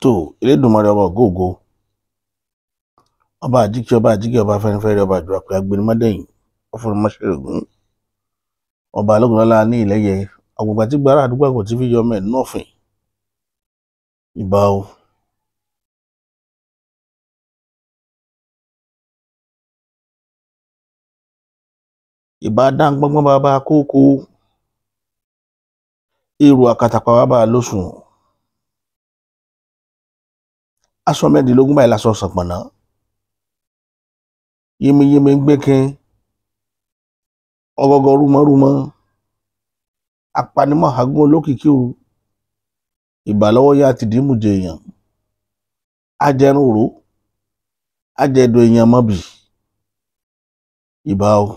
tó Elédùmarè ọba ògóògó ọba àjíkẹ́ ọba àjíkẹ́ ọba afẹ́nifẹ́re ọba àjọ àpè agbẹnimádẹ́yìn ọfọlọmọṣẹrẹgùn ọba alógunlọ́lá ní ìlẹ́yẹ ọgbọ̀gbà tí gbára àdúgbò àgọ́ tí fi yọ ọmọ ẹ̀ nínú ọ̀fìn ìbà o. ìbà dáńgbọ́ngbọ́n bàbá kókó èrò àkàtàpá bàbá lóṣùn aṣọ mẹ́ẹ̀ẹ́dínlógún báyìí lásọ sànpọ̀nà yémiyémi ń gbẹ́kẹ́ ọgọgọ rúmọrúmọ apanimọ̀ àgún olókìkí o ìbà lọ́wọ́ yá ti dìímùjẹ èèyàn ajẹrun òró ajẹdọ èèyàn mọ́bì ìbà o.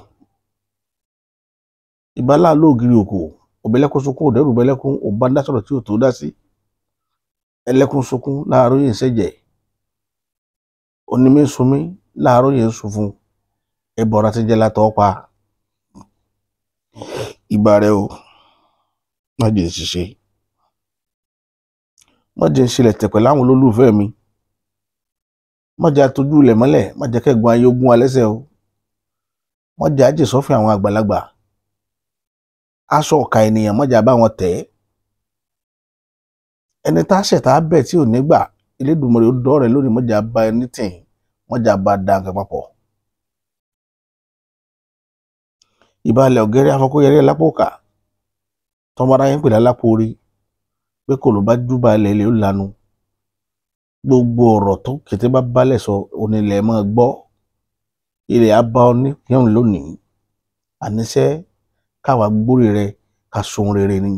ìbà láàlú ògiri òkò òbẹ́lẹ́kún sunkún òdẹ́rù bẹ́lẹ́kún òbá ń dá sọ̀rọ̀ tí ò tó dá sí ẹlẹ́kún sunkún láàárọ̀ yìí ń ṣẹ̀jẹ̀ onímí sunmí láàárọ̀ yìí ń sun fún ẹbọra ti jẹ́ látọ̀ pa ìbà rẹ o. má jẹ́ ṣiṣẹ́ má jẹ́ ṣílẹ̀ tẹ̀pẹ̀ láwọn olólùfẹ́ mi má jẹ́ àtọ́jú ilẹ̀ mọ́lẹ̀ má jẹ́ kẹ́gbọ́n ayé ogún alẹ́sẹ̀ o má jẹ́ àjẹsọ́fìn àwọn àgbàlagbà aṣọ ọ̀ka ènìyàn má jẹ́ àbá wọn tẹ̀ ẹni tá a ṣẹ̀ tá a bẹ̀ tí ò ní gbà Elédùmarè ó dọ́ rẹ̀ lónìí má jẹ́ àbá ẹni tìǹ má jẹ́ àbá da nǹkan papọ̀. ìbàlẹ̀ ọ̀gẹ́rẹ́ afọkóyẹrẹ́ lápòkà tọ́mọdá yẹn pè lálápò orí pé kò ló bá júbà ilẹ̀ ilẹ̀ ó lanu gbogbo ọ̀rọ̀ tó kété bá balẹ̀ sọ onílẹ̀ máa gbọ́ ilẹ̀ á bá ọ ní yẹn lónìí àníṣe káwa gbórí rẹ ká sun rere ni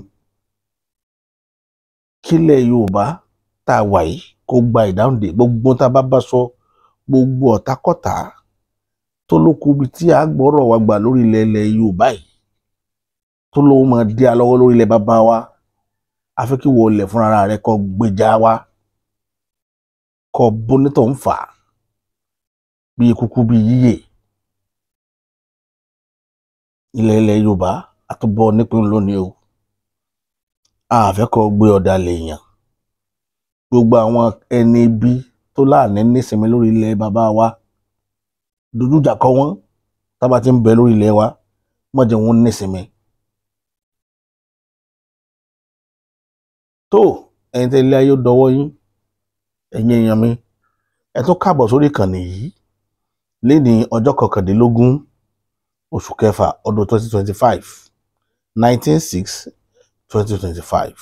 kílẹ̀ Yorùbá tá a wà yìí kó gba ìdáhùn dé gbogbo tá a bá sọ gbogbo ọ̀tákọ̀tá tó ló kú bí tí a gbọ́rọ̀ wa gbà lórí ilẹ̀ Yorùbá yìí tó lówó máa dí a lọ́wọ́ lórí ilẹ̀ bàbá wa afẹ́ kí wọ́n lẹ̀ fúnra rẹ̀ kó gbèjà wa kó bonítọ̀ ń fà bí kúkú bí yíyè ilẹ̀ Yorùbá àtúbọ̀ nípìn lónìí o àfẹ́ kó gbé ọ̀dà lèèyàn gbogbo àwọn ẹni bí tó láàánú nísinmi lórí ilẹ̀ bàbá wa dojújà kọ wọn tábà ti ń bẹ lórí ilẹ̀ wa má jẹ́ wọn nísinmi. tó ẹ̀yin tẹ́ ilé ayé dọwọ́ yín ẹ̀yin èèyàn mi ẹ tún káàbọ̀ sórí ìkànnì yìí léni ọjọ́ 19 oṣù kẹfà ọdún 2025 19/6/2025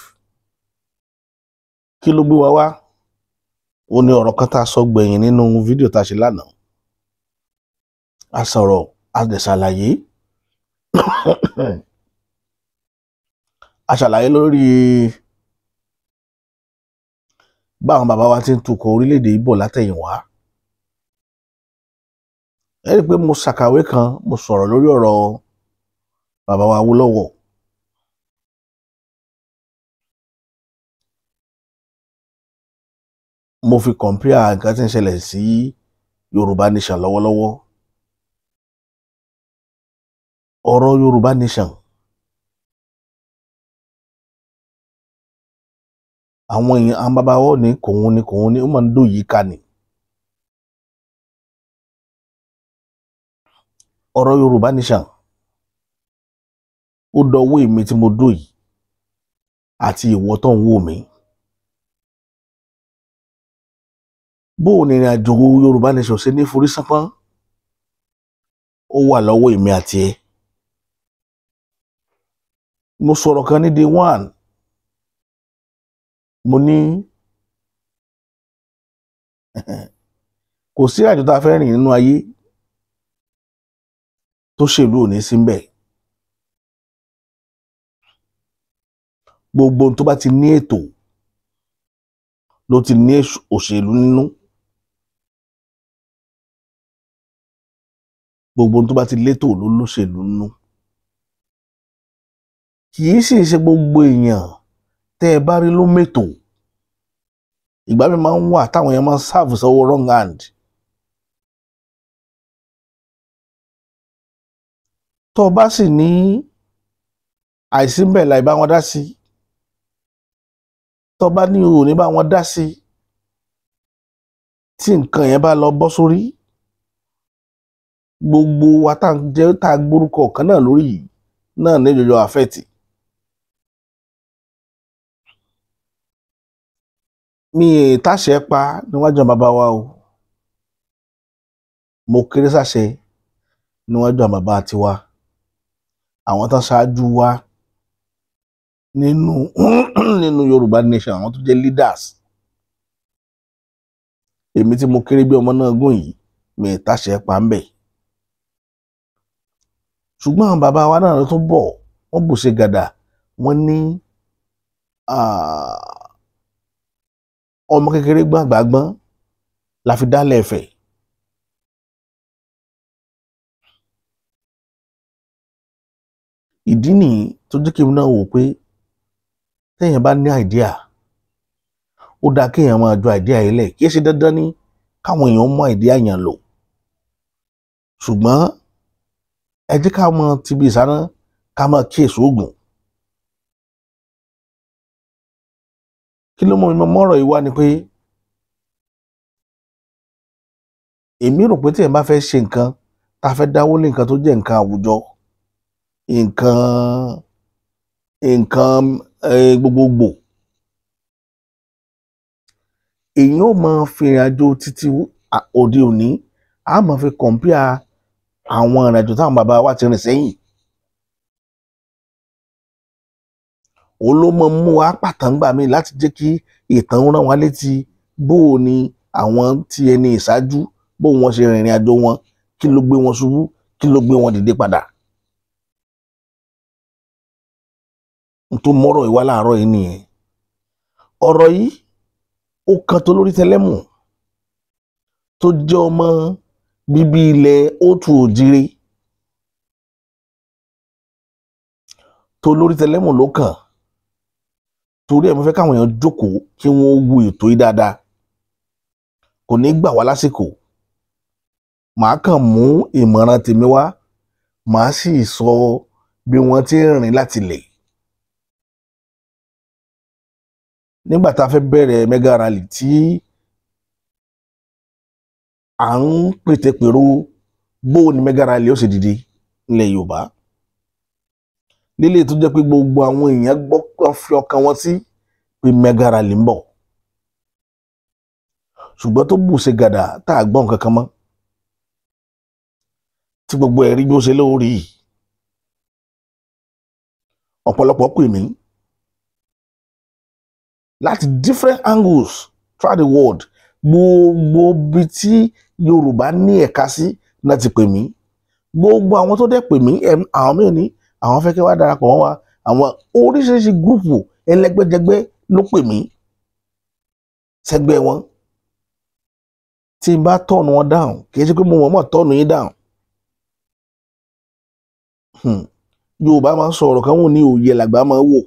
kí ló gbé wa wá ó ní ọ̀rọ̀ kan tá a sọ gbẹ̀yìn nínú fídíò tá a ṣe lánàá a sọ̀rọ̀ a dẹ̀ ṣàlàyé a ṣàlàyé lórí báwọn bàbá wa ti ń tukọ̀ orílẹ̀-èdè Ìgbò látẹ̀yìnwá ẹ rí i pé mo ṣàkàwé kan mo sọ̀rọ̀ lórí ọ̀rọ̀ bàbá wa Awólọ́wọ̀ mo fi compare nǹkan tí ń ṣẹlẹ̀ sí Yorùbá Nation lọ́wọ́lọ́wọ́ ọ̀rọ̀ Yorùbá Nation àwọn èèyàn àwọn bàbá wọn ní kòun ní ó máa ń dó yìí ká ni ọ̀rọ̀ Yorùbá Nation ó dọwọ́ èmi tí mo dó yìí àti ìwọ tó ń wò mí bó o ní ìrìn àjò Yorùbá Nation ṣe ní forí sánpọ́n ó wà lọ́wọ́ èmi àti ẹ mo sọ̀rọ̀ kan ní day one mo ní kò sí àjò tá a fẹ́ rìn nínú ayé tó ṣèlú ò ní síbẹ̀ gbogbo tó bá ti ní ètò ló ti ní òṣèlú nínú gbogbo tó bá ti létò ló lóṣèlú nínú kì í sì ṣe gbogbo èèyàn tẹ́ ẹ bá rí ló mẹ́tò ìgbà mi máa ń wà táwọn èèyàn máa ń sáàfù sọ́wọ́ wrong hand tó o bá sì ní àìsí ń bẹ̀ láì bá wọn dá sí tó o bá ní o ò ní bá wọn dá sí tí nǹkan yẹn bá lọ bọ́ sórí gbogbo wa tá a gbórúkọ kan náà lórí yìí náà ní jọjọ àfẹ́tì. mi ì táṣẹ pa níwájú bàbá wa o, mo kéré sáṣẹ níwájú bàbá tiwa, àwọn tán ṣáájú wa nínú Yorùbá nation, àwọn tó jẹ́ leaders. èmi tí mo kéré bí ọmọ náà gùn yìí, mi ì táṣẹ pa ń bẹ̀. ṣùgbọ́n àwọn bàbá wa náà tó bọ̀, wọ́n bù ṣe gàdà, wọ́n ní ọmọ kékeré gbọ́n àgbà gbọ́n la fi dálẹ̀ Ifẹ̀. ìdí nìyí tó jẹ́ kí n náà wò pé téèyàn bá ní àìdíà, ó dáa kéèyàn máa ju àìdíà yìí lẹ̀. kì í ṣe dandan ní káwọn èèyàn mú àìdíà yàn lò, ṣùgbọ́n ẹ jẹ́ ká mọ tìbí ìsáná, ká máa kíyèsí oògùn. kí ló mú mi mọ́rọ̀ yìí wá ni pé èmi rò pé téèyàn bá fẹ́ ṣe nǹkan, tá a fẹ́ dáwó lé nǹkan tó jẹ́ nǹkan àwùjọ, nǹkan gbogbogbò, èyàn ò máa fi ìrìnàjò títí òde òní, a máa fi kọ̀ǹpíà àwọn ìrìnàjò táwọn bàbá wa ti rìn sẹ́yìn. òun ló mọ mú wa pàtàǹgbà mi láti jẹ́ kí ìtàn rán wa létí bóò ni àwọn tí ẹni ìṣáájú, bóò wọ́n ṣe rìnrìn àjò wọn, kí ló gbé wọn ṣubú, kí ló gbé wọn dìde padà. tó mọ́rọ̀ ìwá láàárọ̀ yìí nìyẹn. ọ̀rọ̀ yìí ó kan tó lórí tẹlẹ́mù tó jẹ́ ọmọ bíbí ilẹ̀ Òtù Òjìrè, tó lórí tẹlẹ́mù ló kàn. torí ẹ̀ mo fẹ́ káwọn èèyàn jókòó kí wọ́n wo ètò yìí dáadáa, kò ní gbà wá lásìkò. màá kàn mú ìmọ̀ràn tèmi wá, màá sì sọ bí wọ́n ti ń rìn láti lẹ̀. nígbà tá a fẹ́ bẹ̀rẹ̀ mega rally tí à ń pètèpèrò bó ni mega rally ó ṣe dìde nílẹ̀ Yorùbá, lílé tó jẹ́ pé gbogbo àwọn èèyàn gbọ́ fi ọkàn wọn sí pé mega rally ń bọ̀, ṣùgbọ́n tó bù ṣe gàdà tá a gbọ́ nǹkan kan mọ́, tí gbogbo ẹ̀rí bí ó ṣe lórí. ọ̀pọ̀lọpọ̀ pè mí láti different angles throughout the world, gbogbo ibi tí Yorùbá ní ẹ̀ka sí náà ti pè mí. gbogbo àwọn tó dẹ̀ pè mí, àwọn mìíràn ní àwọn fẹ́ kí wá darapọ̀ mọ́ wa, àwọn oríṣiríṣi gúrùpù ẹlẹ́gbẹ́jẹgbẹ́ ló pè mí sẹ́gbẹ́ wọn. tí n bá tọ̀nù wọn dáhùn, kì í ṣe pé mo mọ̀ tọ̀nù yín dáhùn. Yorùbá máa ń sọ ọ̀rọ̀ kan wò ní òye làgbà máa ń wò.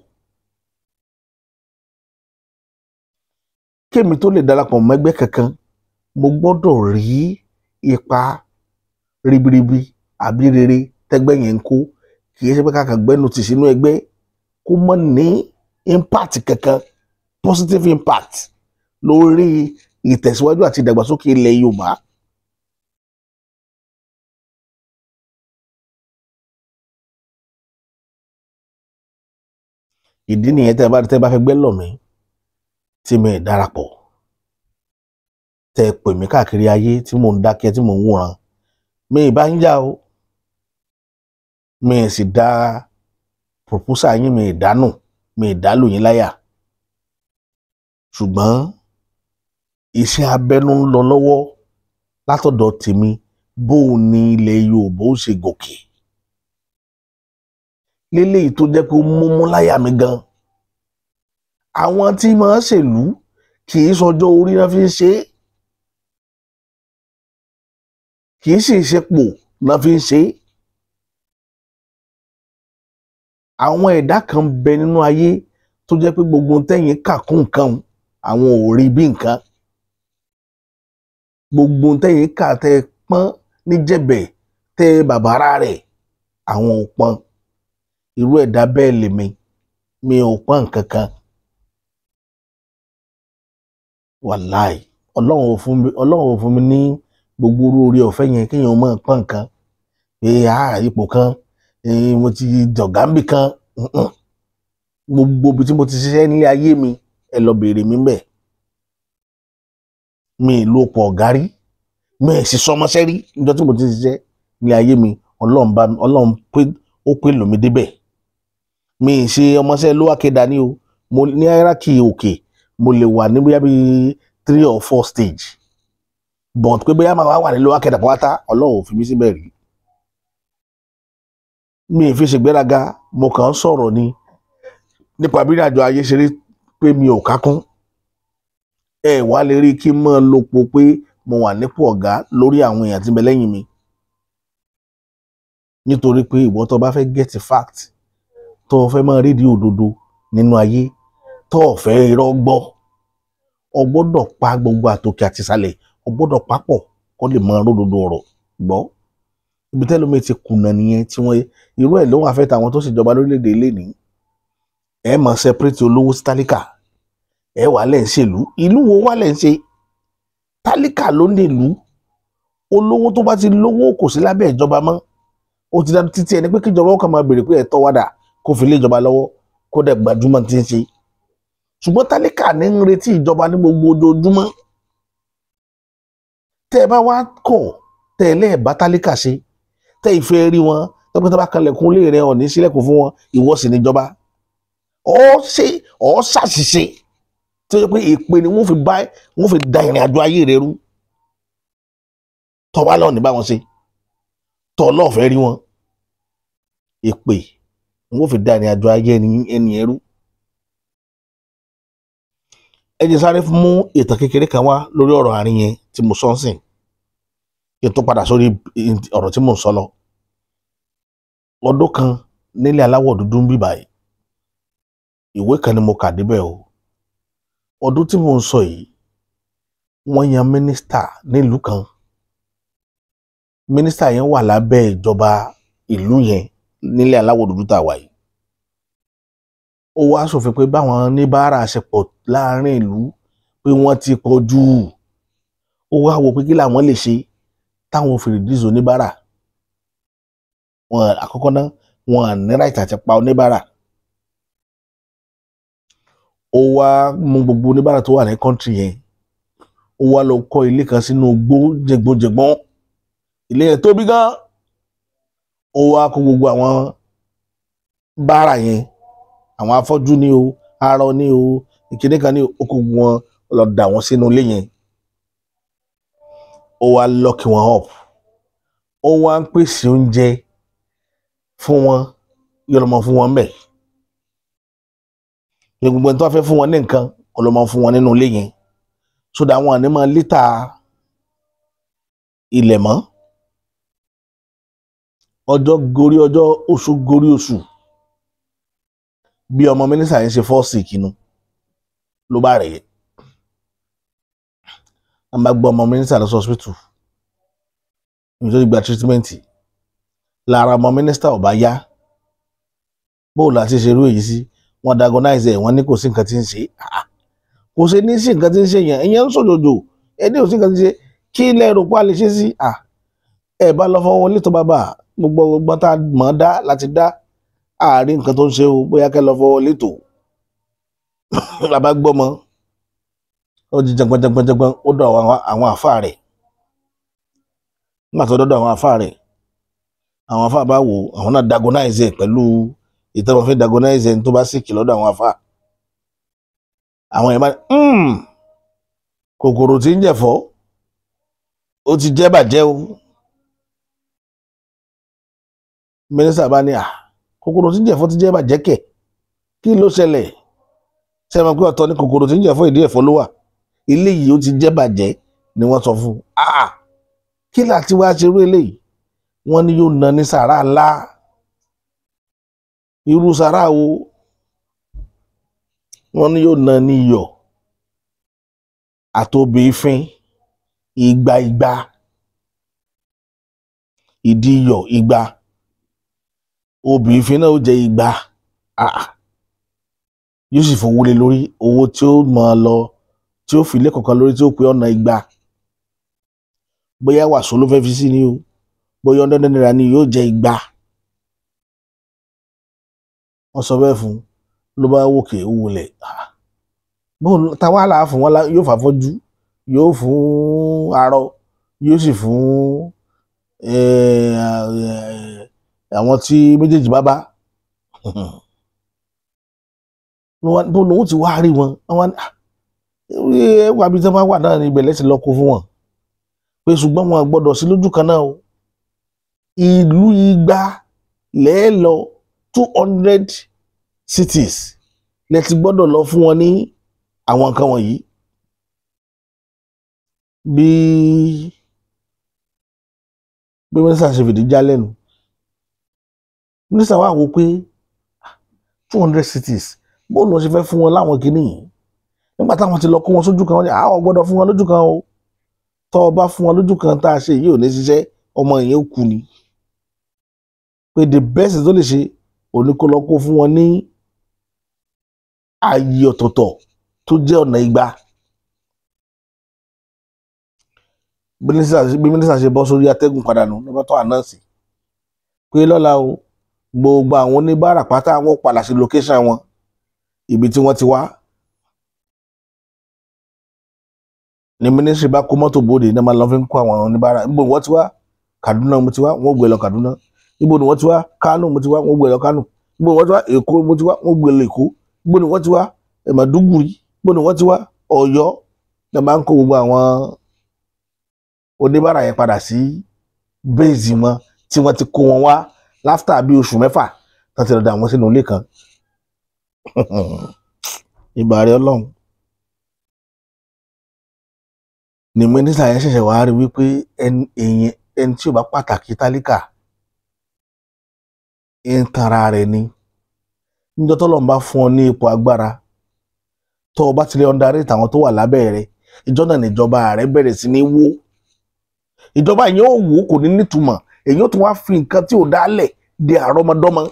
kémi tó lè darapọ̀ mọ́ ẹgbẹ́ kankan, mo gbọ́dọ̀ rí ipa ribiribi àbí rere tẹ́gbẹ́ yẹn ń kó. kì í ṣe pé káàkiri gbẹ́nu tì sínú ẹgbẹ́ kó mọ́ ní impact kankan, positive impact lórí ìtẹ̀síwájú àti ìdàgbàsókè ilẹ̀ Yorùbá. ìdí nìyẹn tẹ́ bá fẹ́ gbẹ́ lọ̀ mí tí mi ì darapọ̀, tẹ́ pè mí káàkiri ayé tí mò ń dákẹ́ tí mò ń wòran, mi ì bá ń jà o, mi ì sì dá proposal yín, mi ì dánù, mi ì dálù yín láyà. ṣùgbọ́n iṣẹ́ abẹ́nú ń lọ lọ́wọ́ látọ̀dọ̀ tèmi, bóun ni ilẹ̀ Yorùbá ó ṣe gòkè. léléyìí tó jẹ́ pé ó múmú láyà mi gan. àwọn tí máa ń ṣèlú kì í sọjọ́ orí náà fi ń ṣe é, kì í sì ṣepò náà fi ń ṣe é. àwọn ẹ̀dá kan bẹ nínú ayé tó jẹ́ pé gbogbo tẹ́yìn kà kún nǹkan, àwọn ò rí bí nǹkan. gbogbo tẹ́yìn kà tẹ́ pọ́n níjẹ̀bẹ̀ tẹ́ bàbára rẹ̀, àwọn ò pọ́n. irú ẹ̀dá bẹ́ẹ̀ lèmi, mi ò pọ́n nǹkan kan. wàláì Ọlọ́run ò fún mi ní gbogbo orí ọ̀fẹ́ yẹn kéèyàn máa pọ́n nǹkan pé ipò kan mo ti jọ̀gánbì kan gbogbo ibi tí mo ti ṣiṣẹ́ nílé ayé mi ẹ lọ bèèrè mi bẹ́ẹ̀ mi ì lo pọ̀ ọ̀gá rí mi ì sì sọmọṣẹ́ rí níjọ́ tí mo ti ṣiṣẹ́ nílé ayé mi Ọlọ́run pé lòmí débẹ̀ mi ì ṣe ọmọṣẹ́ lówà kéda ní o mo ní hierarchy òkè mo lè wà ní bóyá bíi 3 or 4 stage but pé bóyá máa wà ní lówà kéda pátá Ọlọ́run ò fi mí síbẹ̀ rí mi ì fi ṣègbéraga mo kàn ń sọ̀rọ̀ ni nípa bí ìrìnàjò ayé ṣe rí pé mi ò kákún ẹ wá lè rí kí n máa lòpò pé mo wà nípò ọ̀gá lórí àwọn èèyàn tí ń bẹ lẹ́yìn mi nítorí pé ìwọ tó bá fẹ́ get fact tó fẹ́ máa rí di òdodo nínú ayé tó fẹ́ irọ́ gbọ́ o gbọ́dọ̀ pa gbogbo àtòkè àti ìsàlẹ̀ o gbọ́dọ̀ papọ̀ kó lè máa ródodo ọ̀rọ̀ gbọ́ ibi tẹ́lómi ti kùnà nìyẹn tí wọ́n irú ẹ̀ ló wà fẹ́ tàwọn tó ṣèjọba lórílẹ̀‐èdè ilé ní ẹ máa separate olówó sí tálíkà ẹ wà lẹ́ ń ṣèlú ìlú wo wà lẹ́ ń ṣe tálíkà ló ní ìlú olówó tó bá ti lówó kò sí lábẹ́ ìjọba mọ́ ó ti dá títí ẹni pé kíjọba ó kàn máa béèrè pé ẹ̀tọ́ wádà kó fi lé ìjọba lọ́wọ́ kó dẹ̀ gbajúmọ̀ tí ń ṣe ṣùgbọ́n tálíkà ní ń retí ìjọba ní gbogbo ojoojúmọ́ tẹ́ ẹ bá wá kọ̀ tẹ́ ẹ lẹ́ẹ̀bá tálíkà ṣe tẹ́ ìfẹ́ rí wọn tọ́pẹ́ tó bá kanlẹ̀kùn lé rẹ̀ ọ̀ ní sílẹ̀kùn fún wọn ìwọ sì níjọba ọ̀ ṣàṣìṣe tó yẹ pé èpè ni wọ́n fi da ìrìn àjò ayé rẹ̀ rú tọ́ bá lọ́ọ̀ ní bá wọn ṣe tọ́ lọ́ọ̀fẹ́ rí wọn èpè wọ́n fi da ìrìn àjò ayé ẹni ẹrú. ẹ jẹ́ sáré mú ìtàn kékeré kan wá lórí ọ̀rọ̀ àárín yẹn tí mo sọ ń sìn kí n tó padà sórí ọ̀rọ̀ tí mò ń sọ lọ. ọdún kan nílẹ̀ aláwọ̀ dúdú ń bì báyìí ìwé kan ni mo kà débẹ̀ o ọdún tí mò ń sọ yìí wọ́n yan mínísítà nílùú kan mínísítà yẹn wà lábẹ́ ìjọba ìlú yẹn nílẹ̀ aláwọ̀ dúdú tá a wà yìí ó wá ṣòfin pé báwọn oníbàárà ṣe pọ̀ láàrin ìlú pé wọ́n ti pọ̀ jù ó wá wò pé kí làwọn lè ṣe táwọn fi reduce oníbàárà wọn àkọ́kọ́ náà wọn ní right àti pa oníbàárà ó wá mú gbogbo oníbàárà tó wà ní country yẹn ó wá lọ kọ́ ilé kan sínú igbó jẹgbọ́njẹgbọ́n ilé yẹn tóbi gan ó wá kó gbogbo àwọn bàárà yẹn àwọn afọ́jú ní o arọ ní o ìkíní kan ní o kó wọn lọ dà wọ́n sínú ilé yẹn ó wá lock wọn up ó wá ń pèsè oúnjẹ fún wọn yọlọmọ fún wọn bẹ́ẹ̀ ní gbogbo ẹni tó fẹ́ fún wọn ní nǹkan ọlọmọ fún wọn nínú ilé yẹn sódà àwọn àní máa lítà ilẹ̀ mọ́ ọjọ́ gorí ọjọ́ oṣù gorí oṣù bí ọmọ mínísítà yẹn ṣe fọ́ sick inú ló bá rẹ̀ yẹ a máa gbọ́ ọmọ mínísítà lọ sí hospital nítorí gba treatment lára ọmọ mínísítà ò bá yá bóòlù àti ṣerú èyí sí wọ́n diagnose ẹ̀ wọ́n ní kò sí nǹkan tí ń ṣe kò ṣe ní sí nǹkan tí ń ṣe yẹn ìyẹn ń sòjòjò ẹni ò sí nǹkan tí ń ṣe kí ilẹ̀ rò pa lè ṣe sí ẹ bá lọ fọwọ́ létò bàbá gbogbo ọgbọ́n tá a mọ̀ ọ́ dá láti dá àárín nǹkan tó ń ṣe o bóyá kẹ́ lọ fọwọ́ létò bàbá gbọ́mọ ó di jẹgbọ́njẹgbọ́njẹgbọ́n ó dọ̀ àwọn àfáà rẹ̀ nígbà tó dọ́dọ̀ àwọn àfáà rẹ̀ àwọn àfáà bá wò àwọn náà diagnose ẹ̀ pẹ̀lú ìtọ́wọ́n fi diagnose ẹ̀ tó bá síkì lọ́dọ̀ àwọn àfáà àwọn ẹ̀ máa kòkòrò tí ń jẹ̀fọ́ ó ti jẹ́ bàjẹ́ o mínísítà bá ní kòkòrò tí ń jẹ̀fọ́ ti jẹ́ bàjẹ́ kẹ̀ kí ló ṣẹlẹ̀ sẹ́wọ̀n pé ọ̀tọ̀ ní kòkòrò tí ń jẹ̀fọ́ ìdí ẹ̀fọ́ ló wà ilé yìí ó ti jẹ́ bàjẹ́ ni wọ́n sọ fún kí láti wá ṣerú eléyìí wọ́n ní yóò ná ní sàrà ńlá irú sàrà wo wọ́n ní yóò ná ní iyọ̀ àtòbí ìfín igba ìdí iyọ̀ igba obì ìfín náà ó jẹ igba yóò sì fowó lé lórí owó tí ó máa lọ tí ó fi ilé kọ̀ọ̀kan lórí tí ó pé ọ̀nà igba bóyá wàsó ló fẹ́ fi sí ni o bóyá $100 ni yóò jẹ́ igba. Wọ́n sọ bẹ́ẹ̀ fún ló bá wòkè wọlé táwa là á fún wọn yóò fàfọ́jú yóò fún arọ yóò sì fún àwọn tí méjèèjì bá bá bó lòun ti wá rí wọn wà bí tí wọ́n wà náà ní ibẹ̀ lẹ́sìn lọ́kọ fún wọn pé ṣùgbọ́n wọn gbọ́dọ̀ sí lójú kan náà o ìlú igba lẹ́ẹ̀lọ 200 cities lẹ́ti gbọ́dọ̀ lọ fún wọn ní àwọn nǹkan wọ̀nyí bí mínísítà ṣe fìdí já lẹ́nu mínísítà wà wò pé 200 cities bó lọ ṣe fẹ́ fún wọn láwọn kìíní yìí nígbà táwọn ti lọ kó wọn sójú kan wọn ni àwọn gbọ́dọ̀ fún wọn lójú kan o tọ́ ọ bá fún wọn lójú kan tá a ṣe yìí ò ní ṣiṣẹ́ ọmọ yẹn ó kú ni pé the best tó lè ṣe òní kó lọ kó fún wọn ní ààyè ọ̀tọ̀ọ̀tọ̀ tó jẹ́ ọ̀nà igba. Bí mínísítà ṣe bọ́ sórí atẹ́gùn padà nù lọ́bọ̀ tó ànáǹsì pé lọ́la o gbogbo àwọn oníbàárà pátá wọn padà sí location wọn ibi tí wọ́n ti wá. Ní mínísítì bá kó mọ́tò bóde ní máa lọ fi ń kó àwọn oníbàárà níbo wọ́n ti wá Kaduna mo ti wá wọ́n gbé lọ Kaduna níbo ni wọ́n ti wá Kano mo ti wá wọ́n gbé lọ Kano níbo wọ́n ti wá Èkó mo ti wá wọ́n gbé lọ Èkó níbo ni wọ́n ti wá Maiduguri níbo ni wọ́n ti wá Ọ̀yọ́ ní máa ń kó gbogbo àwọn oníbàárà yẹn padà sí bẹ́ẹ̀sì wọn tí wọ́n ti kó wọn wá láftà bí oṣù 6 tán ti rọ̀dà wọn sínú ilé kan. Ìbàrẹ̀ Ọlọ́run ni mínísítà yẹn ṣẹ̀ṣẹ̀ wá rí wípé ẹni tí ò bá pàtàkì tálíkà ń tanra rẹ̀ ni níjọ́ tọ́lọ́run bá fún ọ ní ipò agbára tó o bá ti lè underrate àwọn tó wà lábẹ́ rẹ̀ ìjọ náà níjọba rẹ̀ bẹ̀rẹ̀ sí ní wó ìjọba yẹn ò wò kò ní nítumọ̀ èyí ó tún wá fi nǹkan tí ò dálẹ̀ di àrọ́mọdọ́mọ.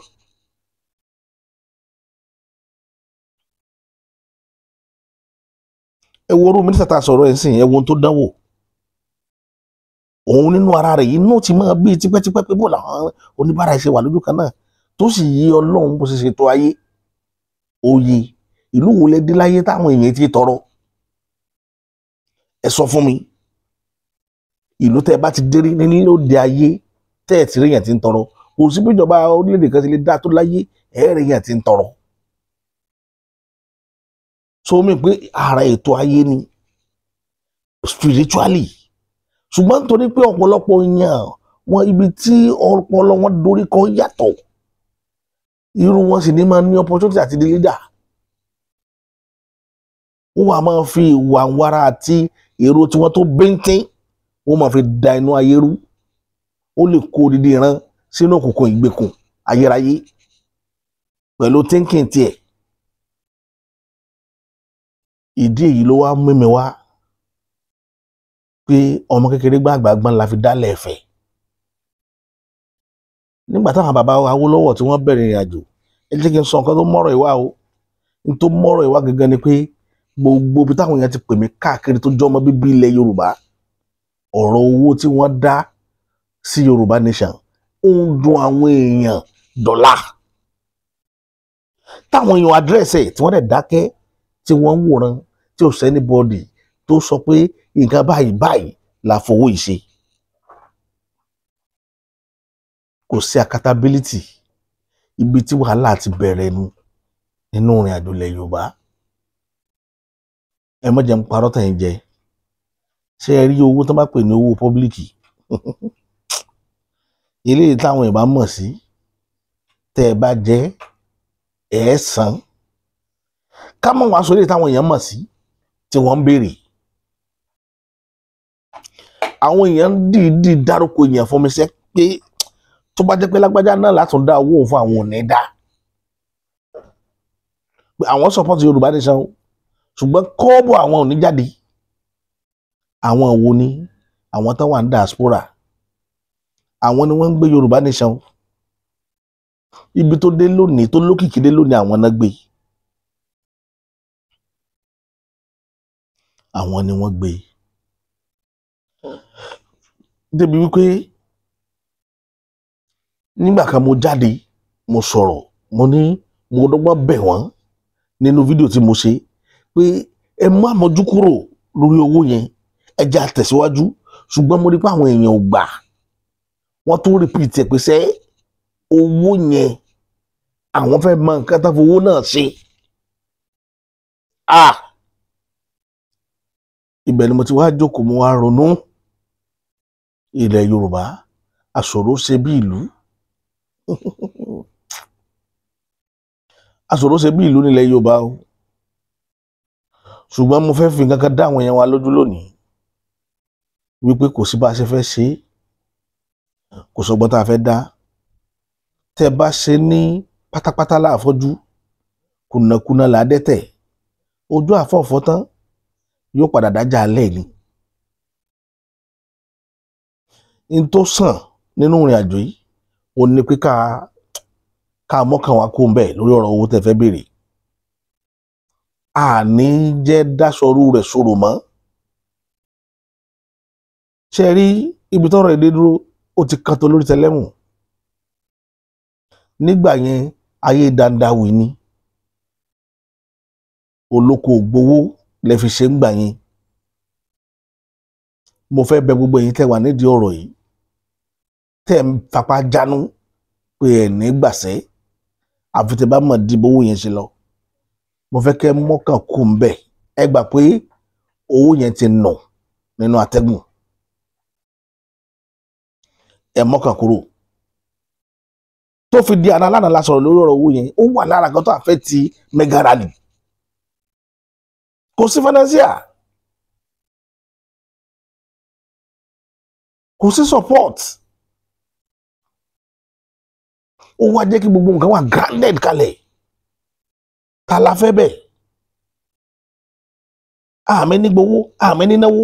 ẹ wo orú mínísítà tá a sọ̀rọ̀ ẹ̀ sìn ẹ wo ohun tó dánwò òun nínú ara rẹ̀ yìí náà ti máa bí tipẹ́tipẹ́ pé bó làwọn oníbàárà ṣe wà lójú kan náà tó sì yí Ọlọ́run bó ṣe ṣètò ayé òye ìlú wo lẹ dé láyé táwọn èèyàn ti tọrọ ẹ sọ fún mi ìlú tẹ́ bá ti dérí nílò òde ayé tẹ́ ẹ̀ tí ríyàn ti ń tọrọ kò sí bí ìjọba orílẹ̀-èdè kan ti lè dá tó láyé ríyàn ti ń tọrọ. So mi pé ara ètò ayé ni spiritually ṣùgbọ́n nítorí pé ọ̀pọ̀lọpọ̀ èèyàn wọn ibi tí ọpọlọ wọn dorí kọ yàtọ̀ irú wọn sì ní máa ní opportunity àti di leader wọn wà máa fi ìwà wàrà àti èrò tí wọn tó bẹ́ńtín wọn máa fi da inú ayé rú ó lè kó odidi ìran sínú òkùnkùn ìgbèkùn ayérayé pẹ̀lú thinking tiẹ̀ ìdí èyí ló wá mímí wá pé ọmọ kékeré gbàgbàgbọ́n la fi dálẹ̀ ẹ̀fẹ̀ nígbà táwọn bàbá Awólọ́wọ̀ tí wọ́n bẹ̀rẹ̀ ìrìn àjò ẹ jẹ́ kí n sọ nǹkan tó mọ́rọ̀ ìwà o n tó mọ́rọ̀ ìwà gangan ni pé gbogbo ibi táwọn èèyàn ti pè mí káàkiri tó jọmọ bíbí ilẹ̀ Yorùbá ọ̀rọ̀ owó tí wọ́n dá sí Yorùbá nation ó ń dùn àwọn èèyàn dọ́là táwọn èèyàn àdírẹ́sì tí wọ́n dẹ̀ dákẹ́ tí wọ́n ń wòran tí ò sẹ́ni bọ́ọ̀dì tó sọ pé nǹkan báyìí la fowó ìṣe kò sí accountability ibi tí wàhálà ti bẹ̀rẹ̀ nu nínú ìrìn àjò ilẹ̀ Yorùbá ẹ má jẹ́ ń parọ́ tẹ̀yìn jẹ ṣé ẹ rí owó tó bá pè ní owó pọ́blíkì eléyìí táwọn èèyàn bá mọ̀ sí tẹ́ ẹ bá jẹ́ ẹ̀ san ká mọ̀ wá sórí táwọn èèyàn mọ̀ sí tí wọ́n ń béèrè àwọn èèyàn dìídì dárúkọ èèyàn fún mi sẹ́ pé tó bá jẹ́ pé lágbájá náà látún dá owó fún àwọn òní dá pé àwọn support Yorùbá nation ṣùgbọ́n kọ́ọ̀bù àwọn òní jáde àwọn wo ni àwọn tó wà ní diaspora àwọn ni wọ́n ń gbé Yorùbá nation ibi tó dé lónìí tó lókìkí dé lónìí àwọn náà gbé àwọn ni wọ́n gbé débi wípé nígbà kan mo jáde mo sọ̀rọ̀ mo ní mo dọ́gbọ́n bẹ̀ wọ́n nínú fídíò tí mo ṣe pé ẹ mú àmójú kúrò lórí owó yẹn ẹ jẹ́ á tẹ̀síwájú ṣùgbọ́n mo rí pé àwọn èèyàn ò gbà wọ́n tún repeat ẹ̀ pé sẹ́ owó yẹn àwọn fẹ́ mọ nǹkan tó fowó náà ṣe ibẹ̀ ni mo ti wá jókòó mo wá ronú ilẹ̀ Yorùbá àṣòro ṣe bí ìlú àṣòro ṣe bí ìlú nílẹ̀ Yorùbá o ṣùgbọ́n mo fẹ́ fi nǹkan kan dá àwọn èèyàn wa lójú lónìí wípé kò sí bá a ṣe fẹ́ ṣe kò sọgbọ́n tá a fẹ́ dá tẹ́ bá ṣe ní pátápátá láàfọ́jú kùnàkùnà làádẹ́tẹ̀ ojú àfọ̀fọ́ tán yóò padà dájà alẹ́ ni n tó sàn nínú ìrìn àjò yìí ó ní pé ká mọ́kàn wá kó ń bẹ̀ lórí ọ̀rọ̀ owó tẹ́ fẹ́ béèrè àní jẹ́ dáṣọrú rẹ̀ ṣòro mọ́ ṣe rí ibi tọ́rọ̀ èdè dúró ó ti kan tó lórí tẹlẹ́mù nígbà yẹn ayé dandawi ni olóko ògbówó lẹ fi ṣe ń gbà yẹn mo fẹ́ bẹ̀ gbogbo yín tẹ́ wà nídìí ọ̀rọ̀ yìí tẹ́ ń fapá jánu pé ẹ̀ ní gbàṣẹ́ àfi tẹ́ bá mọ̀ di bówó yẹn ṣe lọ mo fẹ́ kẹ́ mọ́kàn kú ń bẹ̀ ẹ gbà pé owó yẹn ti nà nínú atẹ́gùn ẹ mọ́kàn kúrò tó fi di àná lánàá la sọ̀rọ̀ lórí ọ̀rọ̀ owó yẹn ó wà lára kan tó àfẹ́ ti mega rally kò sí financial kò sí support ó wá jẹ́ kí gbogbo nǹkan wà grounded kalẹ̀ ta la fẹ́ bẹ̀ àmì ní gbowó àmì ní náwó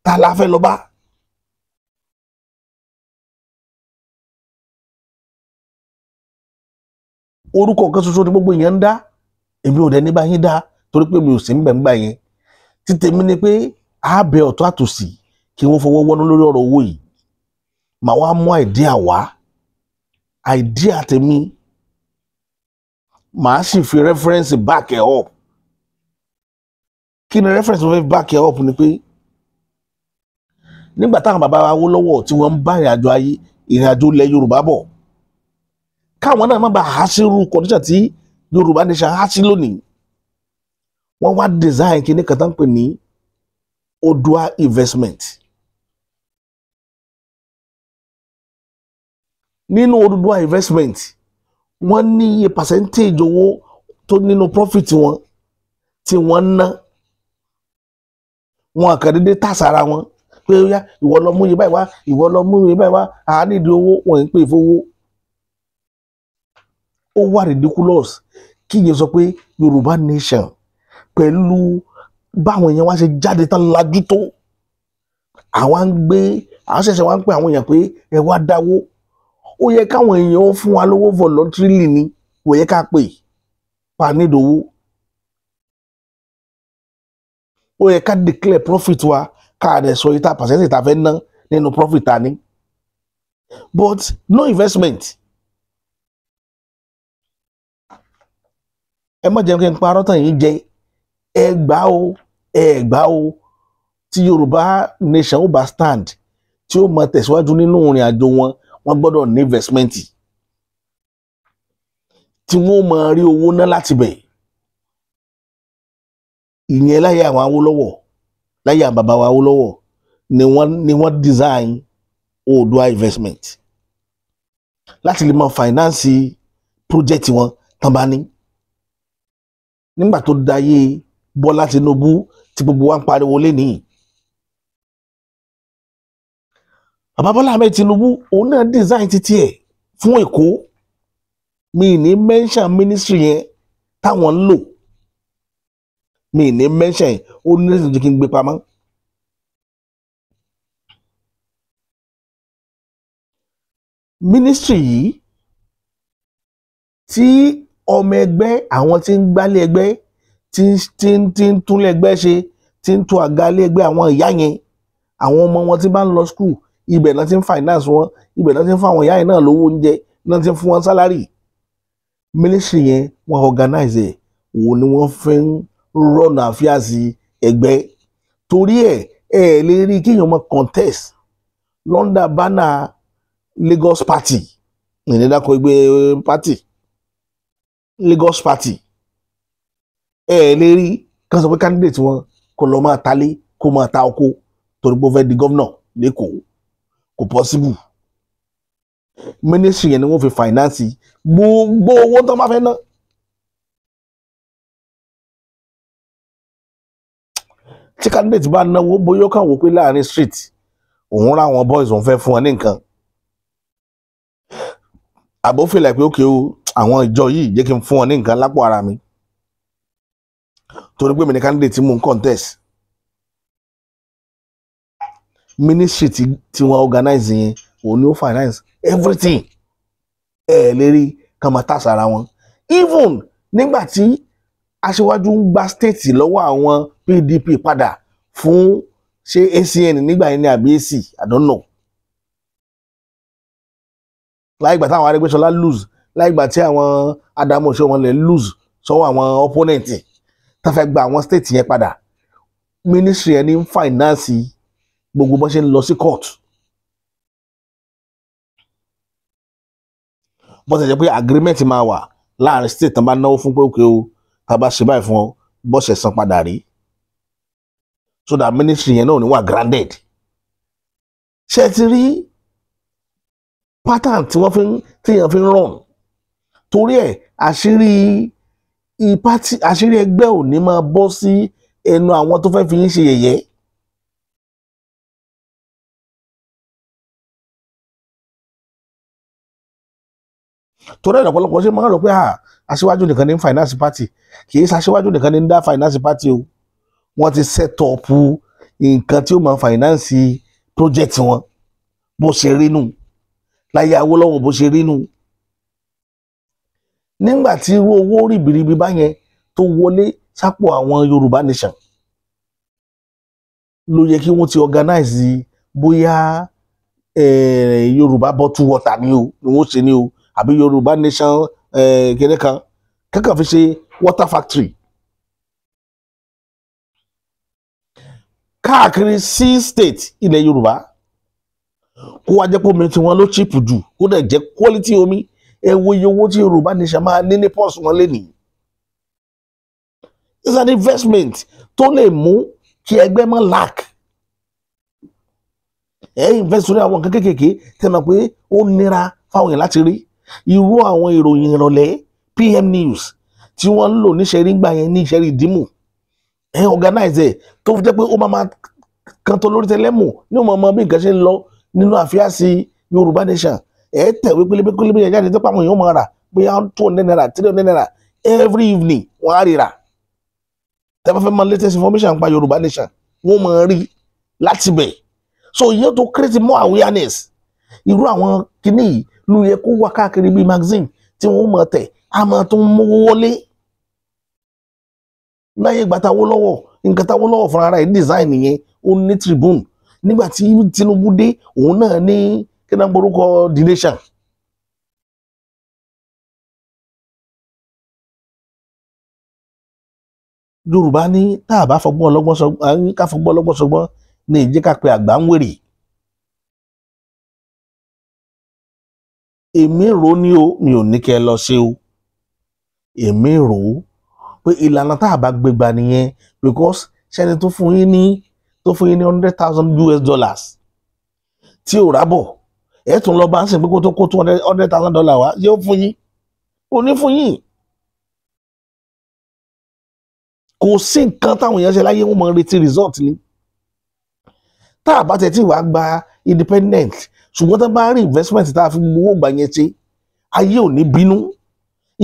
ta la fẹ́ lọ bá orúkọ kan ṣoṣo ni gbogbo èèyàn ń dá èmi ò dẹ̀ ní bá yín dá torí pé mi ò sí ń bẹ̀ ń gbà yẹn títẹ̀mí ni pé àbẹ̀ ọ̀tún àtòsí kí wọ́n fọwọ́ wọnú lórí ọ̀rọ̀ owó yìí màá wá mú àìdíà wá àìdíà tèmi màá sì fi reference back ẹ̀ up kí ni reference mo fẹ́ back ẹ̀ up ni pé nígbà táwọn bàbá wa Awólọ́wọ̀ tí wọ́n ń bá ìrìn àjò ilẹ̀ Yorùbá bọ̀ káwọn náà má bàa há sí irú condition tí Yorùbá nation há sí lónìí wọ́n wá design kí ní kan tó ń pè ní Oòduà investment nínú Oòduà investment wọ́n ní iye percentage owó tó nínú profit wọn tí wọ́n ná wọn àkàdédé tàṣàrà wọn pé ó yá ìwọ lọ mú iye báyìí wá ìwọ lọ mú iye báyìí wá àá nídìí owó wọn ń pè fowó ó wà ridiculous kí yẹn sọ pé Yorùbá nation pẹ̀lú báwọn èèyàn wá ṣe jáde tán lajú tó àwọn ṣẹ̀ṣẹ̀ wá ń pè àwọn èèyàn pé ẹ wá dáwó ó yẹ káwọn èèyàn ó fún wa lówó voluntarily ni kò yẹ ká pè pa nídòwó ó yẹ ká declare profit wa ká dẹ̀ sọ ìta percentage tá fẹ́ ná nínú profit ta ní but no investment ẹ má jẹ́ kí n parọ́ tàn yín jẹ ẹ gbà ó tí Yorùbá nation ó bá stand tí ó máa tẹ̀síwájú nínú ìrìn àjò wọn gbọ́dọ̀ ní investment tí wọ́n máa rí owó ná láti bẹ̀ ìyẹn láyé àwọn Awólọ́wọ̀ láyé àwọn bàbá wa Awólọ́wọ̀ ni wọ́n design Oòduà investment láti lè máa finance project wọn tán bá ní nígbà tó dáyé Bọ́lá Tinubu tí gbogbo wa ń pariwo lénìí bàbá Bọ́lá Ahmed Tinubu òun náà design títí ẹ̀ fún Èkó mi ní mention ministry yẹn táwọn ń lò mi ní mention ó ní lẹ́sìn jẹ́ kí n gbé pamọ́ ministry yìí tí ọmọ ẹgbẹ́ àwọn tí ń gbálé ẹgbẹ́ tí ń túnlé ẹgbẹ́ ṣe tí ń tó àga ilé ẹgbẹ́ àwọn ìyá yẹn, àwọn ọmọ wọn tí bá ń lọ school ibẹ̀ náà ti ń finance wọn, ibẹ̀ náà ti ń fún àwọn ìyá yẹn náà lówó oúnjẹ, náà ti ń fún wọn salary. Ministry yẹn wọ́n organize ẹ̀, òun ni wọ́n fi ń rọ̀nà àfíàsí ẹgbẹ́. Torí ẹ̀ lè rí kéèyàn mọ contest London banner Lagos party, ìnídàkọ̀ ẹgbẹ́ party Lagos party, lè rí kán sọ pé candidate wọn kò lọ máa talé kó máa ta oko torí pé ó fẹ́ di governor lẹ́kọ̀ọ́, kò possible. Ministry yẹn ni wọ́n fi finance gbogbo owó tó máa fẹ́ ná. Tí candidate bá náwó bóyá ó kàn wò pé láàrin street òun ra àwọn boys òun fẹ́ fún wọn ní nǹkan, àbó feel like pé ókè o àwọn ìjọ yìí jẹ́ kí n fún wọn ní nǹkan lápò ara mi torí pé mi ní candidate tí mò ń contest. Ministry tí wọ́n organize yẹn òun ni ó finance everything. Lérí kan máa tàṣà ara wọn. Even nígbà tí aṣíwájú ń gba state lọ́wọ́ àwọn PDP padà fún ṣe ACN nígbà yẹn ní àbí AC, I don't know. Láìgbà táwọn Arẹ́gbẹ́ṣọlá lose, láìgbà tí àwọn Adamu Oshiomhole lose sọ́wọ́ àwọn opponent tá fẹ́ gba àwọn state yẹn padà, ministry yẹn ní ń finance gbogbo bó ṣe ń lọ sí court. Bó ṣe jẹ́ pé agreement máa wà láàrin state tán bá náwó fún pé òkè o tá bá ṣe báyìí fún ọ bó ṣe san padà rí, so that ministry yẹn náà ní wà grounded. Ṣé ti rí pattern tí èèyàn fi ń run? Torí àṣírí ẹgbẹ́ ò ní máa bọ́ sí ẹnu àwọn tó fẹ́ fi yín ṣe yẹ̀yẹ́. Torí ọ̀pọ̀lọpọ̀ ṣe máa ń rò pé aṣíwájú nìkan ní finance party, kì í ṣe aṣíwájú nìkan ní dá finance party o. Wọ́n ti set up nǹkan tí ó máa finance project wọn bó ṣe rí nù. Láyé Awólọ́wọ̀ bó ṣe rí nù. Nígbà tí irú owó rìbìrìbì bá yẹn tó wọlé sápò àwọn Yorùbá nation, ló yẹ kí wọ́n ti organize bóyá Yorùbá bottle water ni wọ́n ṣe ni o, àbí Yorùbá nation kéde kan kankan fi ṣe water factory káàkiri 6 states ilẹ̀ Yorùbá, kó wá jẹ́ pé omi tí wọ́n ló cheap jù, kó dẹ̀ jẹ́ quality omi. Ẹ wo iye owó tí Yorùbá nation máa ní ní pọ́ọ̀sì wọn lénìí. It's an investment tó lè mú kí ẹgbẹ́ mọ́ lack. Invest lórí àwọn nǹkan kéékèèké tẹ́ mọ̀ pé ó nira fáwọn èèyàn láti rí. Irú àwọn ìròyìn ìrọ̀lẹ́ PM News tí wọ́n ń lò níṣẹ́ rí gbà yẹn ní ìṣẹ́rí ìdímù, organize tó fi jẹ́ pé ó máa kan tó lórí tẹlẹ́mù ní ọmọ bí nǹkan ṣe ń lọ nínú àfíàsí Yorùbá nation. Tẹ̀wé pélébé yẹn jáde tó pàwọn èèyàn máa rà bóyá 200 naira 300 naira every evening wọ́n á ríra. Tẹ́ bá fẹ́ mọ latest information pa Yorùbá nation wọ́n máa rí láti bẹ̀. So ìyẹn tó create more awareness. Irú àwọn kinní yìí ló yẹ kó wá káàkiri bíi magazine tí wọ́n mọ̀ tẹ̀ á máa tún mú wọlé. Láyé ìgbà t'Awólọ́wọ̀, nǹkan t'Awólọ́wọ̀ fúnra rẹ̀ design yẹn ó ní Tribune. Nígbà tí Tinubu dé òun náà ní kí náà borúkọ The Nation. Yorùbá ní tá a bá fọgbọ́n ọlọ́gbọ́n sọgbọ́n ká fọgbọ́n ọlọ́gbọ́n sọgbọ́n ní ìjẹ́ ká pe àgbà ń wèrè. Èmi rò ní o, mi ò ní kẹ́ ẹ lọ ṣe o. Èmi rò pé ìlànà tá a bá gbé gbà nìyẹn, because ṣẹ́ni tó fún yín ní $100,000 tí ò rábọ̀, ẹ̀ tún lọ bá ń sìn pé kó tó kó $200,000 wá yóò fún yín, ò ní fún yín. Kò sí nǹkan táwọn èèyàn ṣe láyé wọn máa ń retí result ni. Tá a bá tẹ̀ tí wàá gba independent, ṣùgbọ́n tá a bá rí investment tá a fi gbowó gbà yẹn ṣe, ayé ò ní bínú.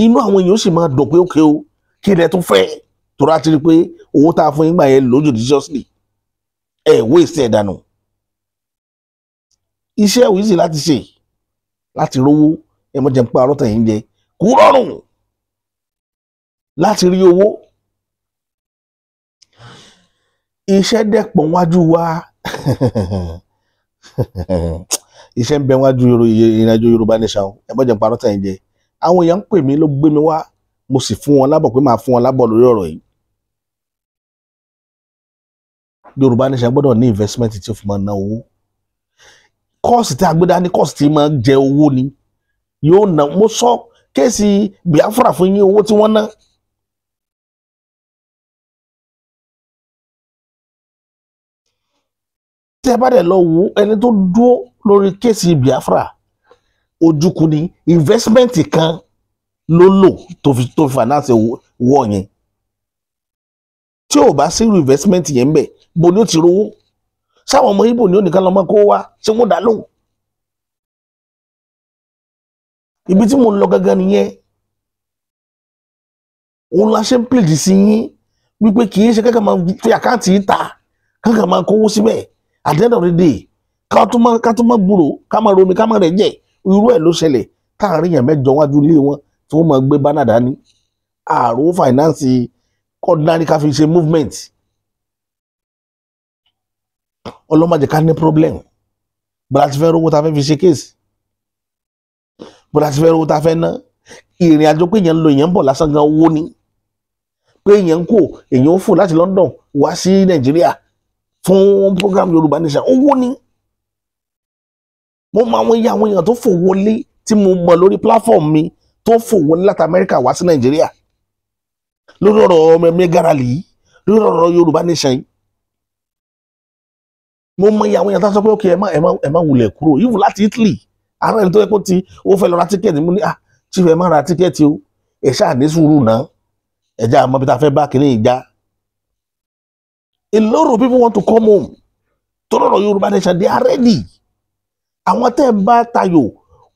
Inú àwọn èèyàn sì máa dùn pé ókè o, kí ilẹ̀ tún fẹ́ tó rà ti rí pé owó tá a fún yín gbà yẹn lò judiciously. Waste ẹ̀ dànù. Iṣẹ́ ò easy láti ṣe, láti rówó, mọ̀ jẹ́ ń pa àrọ́tàn yín jẹ, kò rọrùn láti rí owó. iṣẹ́ dẹ̀pọ̀ wájú wa iṣẹ́ ń bẹ wájú ìrìnàjò Yorùbá Nation ẹ mọ́ jẹ́ parọ́ tẹ̀yìn jẹ àwọn èèyàn ń pè mí ló gbé mi wá mo sì fún wọn lábọ̀ pé máa fún wọn lábọ̀ lórí ọ̀rọ̀ yìí. Yorùbá Nation gbọ́dọ̀ ní investment tí ó fi máa ná owó kọ́ọ̀sì tí a gbé dání kọ́ọ̀sì tí máa jẹ owó ni yóò ná mo sọ kéèsì Biafra fún yín owó tí wọ́n ná. tí ẹ bá dẹ̀ lọ wo ẹni tó dúró lórí kéèsì Biafra ojúkú ni investment kan ló lò tó fi finance wọ yẹn tí ò bá sírù investment yẹn ń bẹ bo ni ó ti rówó sáwọn ọmọ Ìgbò ni ó nìkan lọmọ kó wá ṣé wọn dá lóhùn ibi tí mo ń lọ gangan nìyẹn òun la ṣe ń plead sí yín wípé kì í ṣe kankan máa fi àkáǹtì yìí ta kankan máa kówó síbẹ̀ at the end of the day ká tó má gbúrò ká má romi ká má rẹ̀ jẹ́ irú ẹ̀ ló ṣẹlẹ̀ táàrin yẹn mẹ́jọ wájú ilé wọn tí wọ́n máa gbé bánà dání ààrò finance ordinary ká fi ṣe movement ọlọ́mọdé ká ní problem bọ́lá ti fẹ́ rówó ta fẹ́ fi ṣe case bọ́lá ti fẹ́ rówó ta fẹ́ ná ìrìn àjò pé èèyàn ń lọ èèyàn ń bọ̀ lásán gan owó ni pé èèyàn ń kó èèyàn ń fò láti London wá sí Nàìjíríà fún program Yorùbá Nation owó ni mo mọ àwọn èèyàn tó fò wọlé tí mo mọ̀ lórí platform mi tó fò wọlé láti Amẹ́ríkà wá sí Nàìjíríà lórí ọ̀rọ̀ ọmọ Mega Rally lórí ọ̀rọ̀ Yorùbá Nation yìí mo mọ àwọn èèyàn tó sọ pé ok ẹ má wulẹ̀ kúrò yìí láti Italy ara ẹni tó yẹ kó ti ó fẹ́ lọ ra tíkẹ́ẹ̀tì mo ní chief ẹ má ra tíkẹ́ẹ̀tì o ẹ ṣáà ní sùúrù náà ẹja àmọ́ bí ta fẹ́ bá kínní ìjà a lot of people want to come home tó lọ́rọ̀ Yorùbá Nation they are ready àwọn tẹ́ ń bá tayò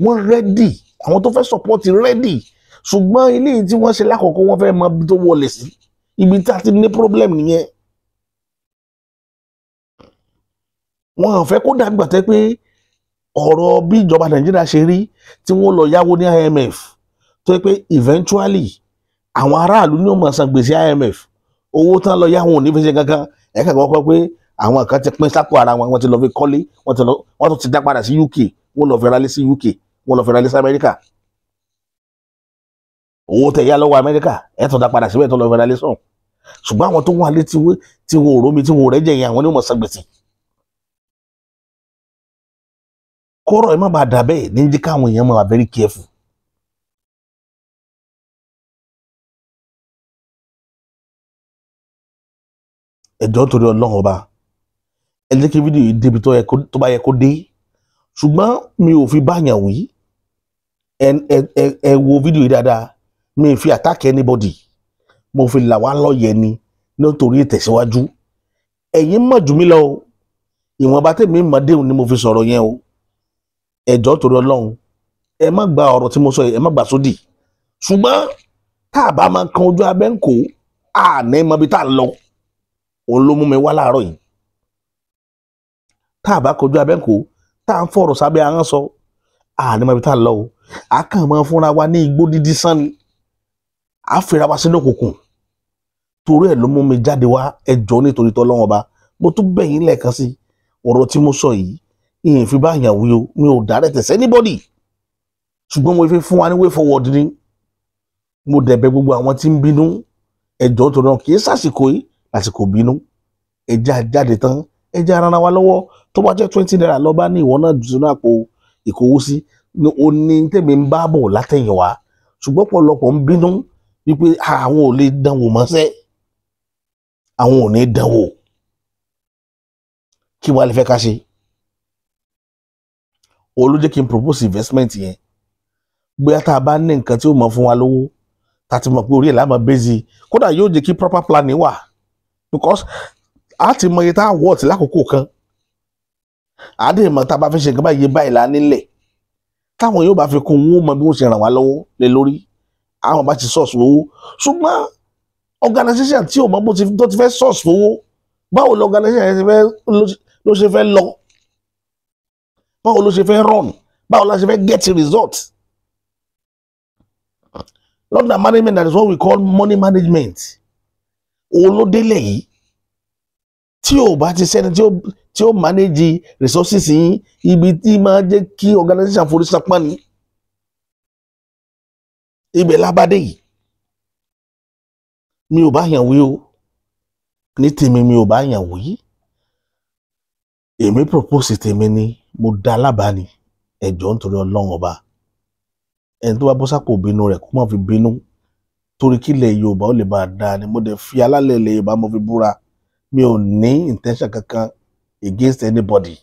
wọ́n ready àwọn tó fẹ́ support ready ṣùgbọ́n ilé tí wọ́n ṣe lákòókò wọ́n fẹ́ mọ ibi tó wọlé sí ibi tí a ti ní problem nìyẹn wọ́n fẹ́ kó dàgbà tẹ́ pé ọ̀rọ̀ bí ìjọba Nàìjíríà ṣe rí tí wọ́n lọ yáwó ní IMF tó yẹ pé eventually àwọn aráàlú ní ó máa san gbèsè IMF owó tán lọ yáwó ò ní fi ṣe kankan ẹ̀ka kọ́kọ́ pé àwọn kan ti pín sápò ara wọn wọ́n ti lọ fi kọ́lé wọ́n tún ti dá padà sí UK wọ́n lọ fi ralé sí UK wọ́n lọ fi ralé sí Amẹ́ríkà owó tẹ̀ yá lọ́wọ́ Amẹ́ríkà ẹ̀ tún dá padà síbẹ̀ tó lọ fi ralé sọ̀n ṣùgbọ́n àwọn tó wà létí tí wọn ò rómi tí wọn ò rẹ́jẹ̀ yẹn àwọn ní ó máa san gbèsè kọ́rọ̀ ẹ má bàa dà bẹ́ẹ̀ ní jíkà àwọn èèyàn máa wà very careful. ẹjọ́ torí Ọlọ́run ọba ẹ jẹ́ kí fídíò yìí débi tó bá yẹ kó dé ṣùgbọ́n mi ò fi báyàn wí ẹ wo fídíò yìí dáadáa mi ò fi attack anybody mo fi là wá lọ́yẹ̀ ni nítorí ìtẹ̀síwájú ẹ̀yin mọ̀ jù mí lọ ìwọ̀nba tèmi mọ̀ déhùn ni mo fi sọ̀rọ̀ yẹn o ẹjọ́ torí Ọlọ́run ẹ má gba ọ̀rọ̀ tí mo sọ yìí ẹ má gbà sódì ṣùgbọ́n tá a bá máa kan ojú abẹ́ ń kó àná mọ ibi tá a lọ òun ló mú mi wá láàárọ̀ yìí tá a bá kojú abẹ́ ń kó tá a ń fọ̀rọ̀ sábẹ́ ahọ́n sọ àná mọ ibi tá a lọ o a kàn máa fúnra wa ní igbó dídí sán ni a fẹ́ra wa sínú òkùnkùn torí ẹ̀ ló mú mi jáde wá ẹjọ́ nítorí tọ́lọ́run ọba mo tún bẹ̀ yín lẹ́ẹ̀kan sí ọ̀rọ̀ tí mo sọ yìí ìyẹn fi bá yàn wí o mi ò direct sí anybody ṣùgbọ́n mo fi fún wa ní way forward ni mo dẹ̀bẹ̀ gbogbo àwọn tí ń bínú ẹjọ́ tó náà kì í sàsìkò yìí àsìkò bínú ẹja jáde tán ẹja ara wa lọ́wọ́ tó bá jẹ́ 20 naira lọ bá ní ìwọ náà jù sínú àpò ìkówósí ó ní tèmi ń bá bọ̀ látẹ̀yìn wá ṣùgbọ́n pọ̀lọpọ̀ ń bínú wípé àwọn ò lè dánwò mọ́sẹ́ àwọn ò ní dánwò kí wàá lè fẹ́ ká ṣe olójẹ́ kí n propose investment yẹn bóyá tá a bá ní nǹkan tí ó mọ̀ fún wa lówó tá a ti mọ̀ pé orí ẹ̀ láàmú bẹ́sì kódà yóò jẹ́ kí proper planning wà because a ti mọ iye tá a wọ̀ tí lákòókò kan a dé mọ̀ tá a bá fẹ́ ṣe nǹkan báyìí báyìí lá nílẹ̀ táwọn yóò bá fi kún owó mọ bí wọ́n ṣe ràn wá lọ́wọ́ lé lórí àwọn bá ti source owó ṣùgbọ́n organisation tí ò mọ bó ti fẹ́ source owó báwo lọ organisation yẹn ló ṣe fẹ́ lọ báwo ló ṣe fẹ́ run báwo la ṣe fẹ́ get result London management that is what we call money management òun ló délẹ̀ yìí tí ò bá ti sẹ́ni tí ó manage resources yín ibi tí máa jẹ́ kí organization forí sapá ni ibẹ̀ lábádé yìí. Mi ò bá yàn wí o ní tèmi, mi ò bá yàn wí. Èmi propose tèmi ni mo dá lábàá ni ẹjọ́ nítorí Ọlọ́run ọba ẹni tó bá bọ́ sápò bínú rẹ̀ kó má fi bínú torí kí ilẹ̀ Yorùbá ó lè bá a dáa ni mo dẹ̀ fi alálẹ̀ ilẹ̀ Yorùbá mo fi búra mi ò ní intention kankan against anybody.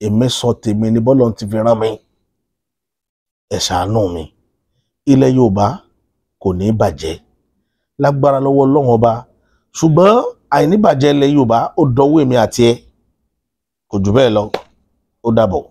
Èmi sọ tèmi ni bọ́lọ̀ ti fi rán mi ẹ ṣàánú mi. Ilẹ̀ Yorùbá kò ní bàjẹ́ lágbára lọ́wọ́ Ọlọ́run ọba ṣùgbọ́n àìníbàjẹ́ ilẹ̀ Yorùbá ó dọwọ́ èmi àti ẹ kò jù bẹ́ẹ̀ lọ ó dàbọ̀.